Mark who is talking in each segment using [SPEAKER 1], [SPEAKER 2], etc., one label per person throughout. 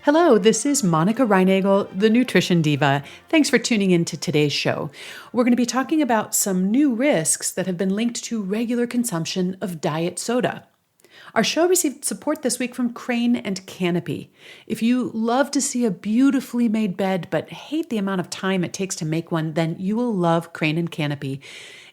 [SPEAKER 1] Hello, this is Monica Reinagel, the Nutrition Diva. Thanks for tuning in to today's show. We're going to be talking about some new risks that have been linked to regular consumption of diet soda. Our show received support this week from Crane and Canopy. If you love to see a beautifully made bed but hate the amount of time it takes to make one, then you will love Crane and Canopy.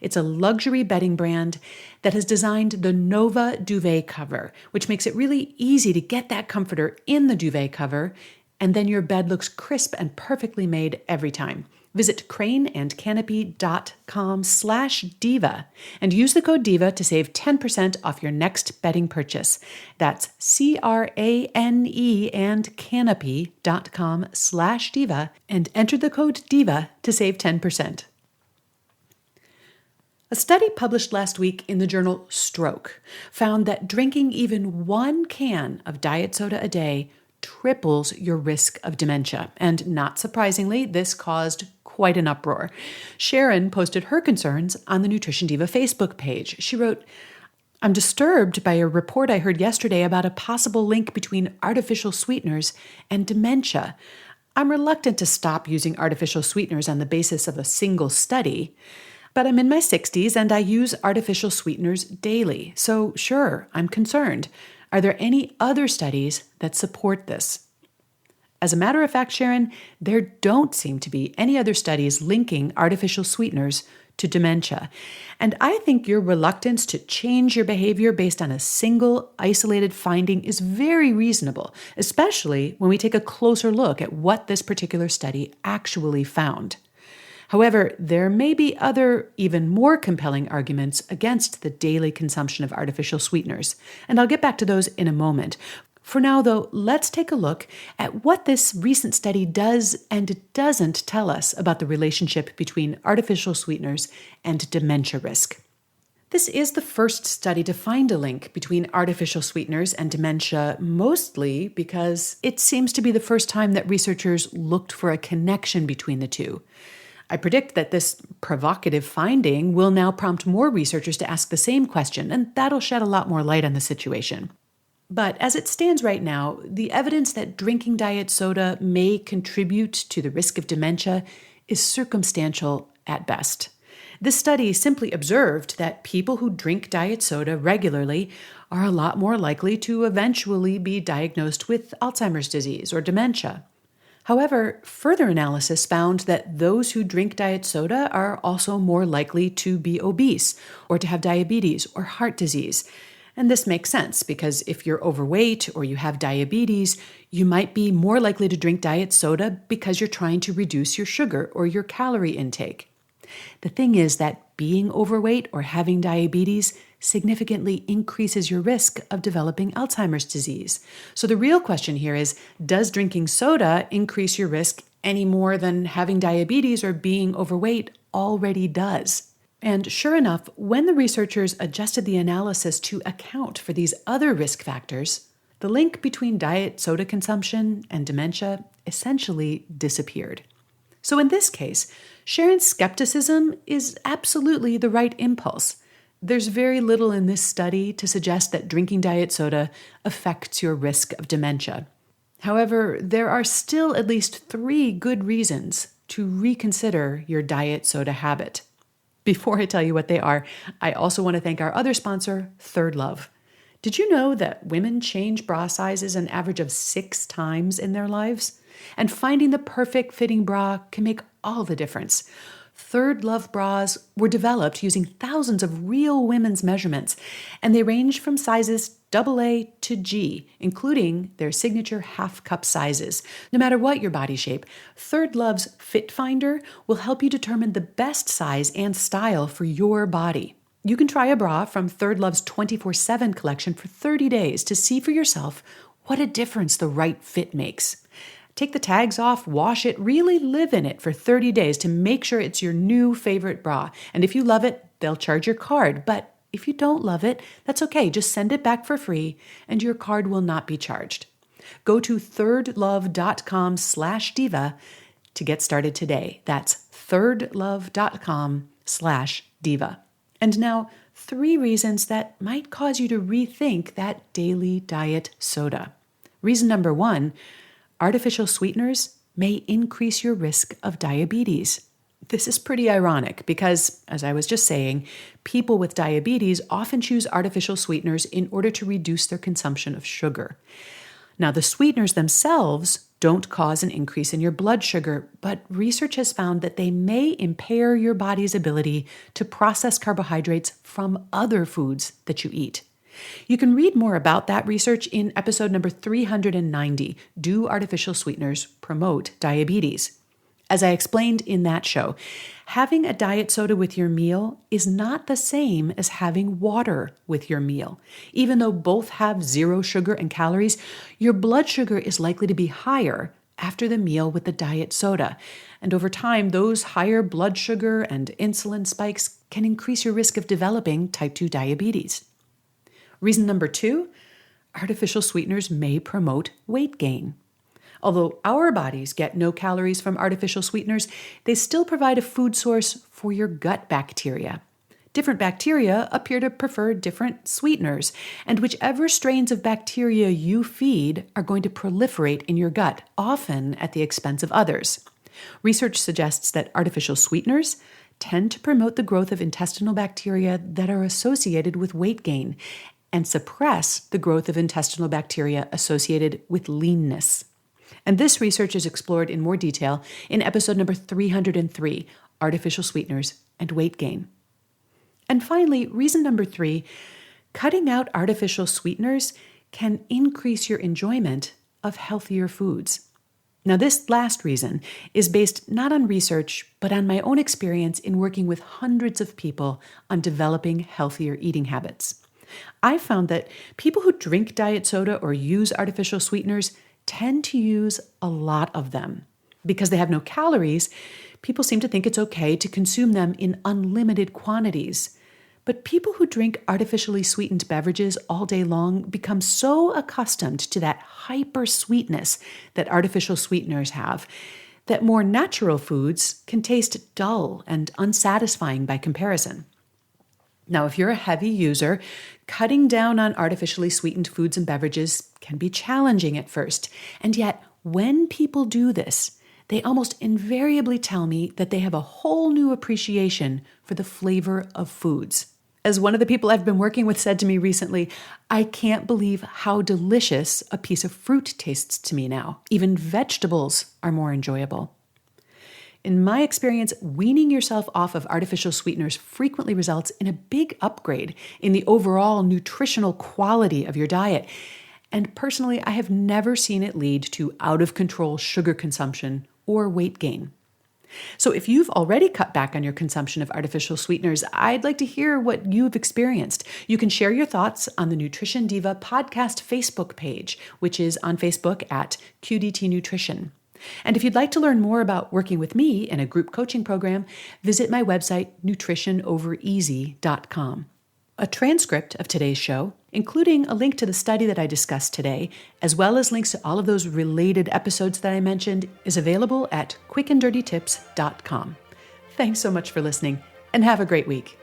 [SPEAKER 1] It's a luxury bedding brand that has designed the Nova duvet cover, which makes it really easy to get that comforter in the duvet cover, and then your bed looks crisp and perfectly made every time. Visit craneandcanopy.com/diva and use the code DIVA to save 10% off your next bedding purchase. That's CRANE and canopy.com/diva and enter the code DIVA to save 10%. A study published last week in the journal Stroke found that drinking even one can of diet soda a day triples your risk of dementia. And not surprisingly, this caused quite an uproar. Sharon posted her concerns on the Nutrition Diva Facebook page. She wrote, "I'm disturbed by a report I heard yesterday about a possible link between artificial sweeteners and dementia. I'm reluctant to stop using artificial sweeteners on the basis of a single study. But I'm in my 60s and I use artificial sweeteners daily. So sure, I'm concerned. Are there any other studies that support this?" As a matter of fact, Sharon, there don't seem to be any other studies linking artificial sweeteners to dementia. And I think your reluctance to change your behavior based on a single isolated finding is very reasonable, especially when we take a closer look at what this particular study actually found. However, there may be other, even more compelling arguments against the daily consumption of artificial sweeteners, and I'll get back to those in a moment. For now, though, let's take a look at what this recent study does and doesn't tell us about the relationship between artificial sweeteners and dementia risk. This is the first study to find a link between artificial sweeteners and dementia, mostly because it seems to be the first time that researchers looked for a connection between the two. I predict that this provocative finding will now prompt more researchers to ask the same question, and that'll shed a lot more light on the situation. But as it stands right now, the evidence that drinking diet soda may contribute to the risk of dementia is circumstantial at best. This study simply observed that people who drink diet soda regularly are a lot more likely to eventually be diagnosed with Alzheimer's disease or dementia. However, further analysis found that those who drink diet soda are also more likely to be obese or to have diabetes or heart disease. And this makes sense because if you're overweight or you have diabetes, you might be more likely to drink diet soda because you're trying to reduce your sugar or your calorie intake. The thing is that being overweight or having diabetes significantly increases your risk of developing Alzheimer's disease. So the real question here is, does drinking soda increase your risk any more than having diabetes or being overweight already does? And sure enough, when the researchers adjusted the analysis to account for these other risk factors, the link between diet soda consumption and dementia essentially disappeared. So in this case, Sharon's skepticism is absolutely the right impulse. There's very little in this study to suggest that drinking diet soda affects your risk of dementia. However, there are still at least 3 good reasons to reconsider your diet soda habit. Before I tell you what they are, I also want to thank our other sponsor, Third Love. Did you know that women change bra sizes an average of 6 times in their lives? And finding the perfect fitting bra can make all the difference. Third Love bras were developed using thousands of real women's measurements, and they range from sizes AA to G, including their signature half-cup sizes. No matter what your body shape, Third Love's Fit Finder will help you determine the best size and style for your body. You can try a bra from Third Love's 24/7 collection for 30 days to see for yourself what a difference the right fit makes. Take the tags off, wash it, really live in it for 30 days to make sure it's your new favorite bra. And if you love it, they'll charge your card. But if you don't love it, that's okay. Just send it back for free and your card will not be charged. Go to thirdlove.com/diva to get started today. That's thirdlove.com/diva. And now, 3 reasons that might cause you to rethink that daily diet soda. Reason number 1, artificial sweeteners may increase your risk of diabetes. This is pretty ironic because, as I was just saying, people with diabetes often choose artificial sweeteners in order to reduce their consumption of sugar. Now, the sweeteners themselves don't cause an increase in your blood sugar, but research has found that they may impair your body's ability to process carbohydrates from other foods that you eat. You can read more about that research in episode number 390, Do Artificial Sweeteners Promote Diabetes? As I explained in that show, having a diet soda with your meal is not the same as having water with your meal. Even though both have 0 sugar and calories, your blood sugar is likely to be higher after the meal with the diet soda. And over time, those higher blood sugar and insulin spikes can increase your risk of developing type 2 diabetes. Reason number 2, artificial sweeteners may promote weight gain. Although our bodies get no calories from artificial sweeteners, they still provide a food source for your gut bacteria. Different bacteria appear to prefer different sweeteners, and whichever strains of bacteria you feed are going to proliferate in your gut, often at the expense of others. Research suggests that artificial sweeteners tend to promote the growth of intestinal bacteria that are associated with weight gain and suppress the growth of intestinal bacteria associated with leanness. And this research is explored in more detail in episode number 303, Artificial Sweeteners and Weight Gain. And finally, reason number 3, cutting out artificial sweeteners can increase your enjoyment of healthier foods. Now, this last reason is based not on research, but on my own experience in working with hundreds of people on developing healthier eating habits. I've found that people who drink diet soda or use artificial sweeteners tend to use a lot of them. Because they have no calories, people seem to think it's okay to consume them in unlimited quantities. But people who drink artificially sweetened beverages all day long become so accustomed to that hyper sweetness that artificial sweeteners have that more natural foods can taste dull and unsatisfying by comparison. Now, if you're a heavy user, cutting down on artificially sweetened foods and beverages can be challenging at first. And yet, when people do this, they almost invariably tell me that they have a whole new appreciation for the flavor of foods. As one of the people I've been working with said to me recently, I can't believe how delicious a piece of fruit tastes to me now. Even vegetables are more enjoyable. In my experience, weaning yourself off of artificial sweeteners frequently results in a big upgrade in the overall nutritional quality of your diet. And personally, I have never seen it lead to out-of-control sugar consumption or weight gain. So if you've already cut back on your consumption of artificial sweeteners, I'd like to hear what you've experienced. You can share your thoughts on the Nutrition Diva podcast Facebook page, which is on Facebook at QDT Nutrition. And if you'd like to learn more about working with me in a group coaching program, visit my website, nutritionovereasy.com. A transcript of today's show, including a link to the study that I discussed today, as well as links to all of those related episodes that I mentioned, is available at quickanddirtytips.com. Thanks so much for listening, and have a great week.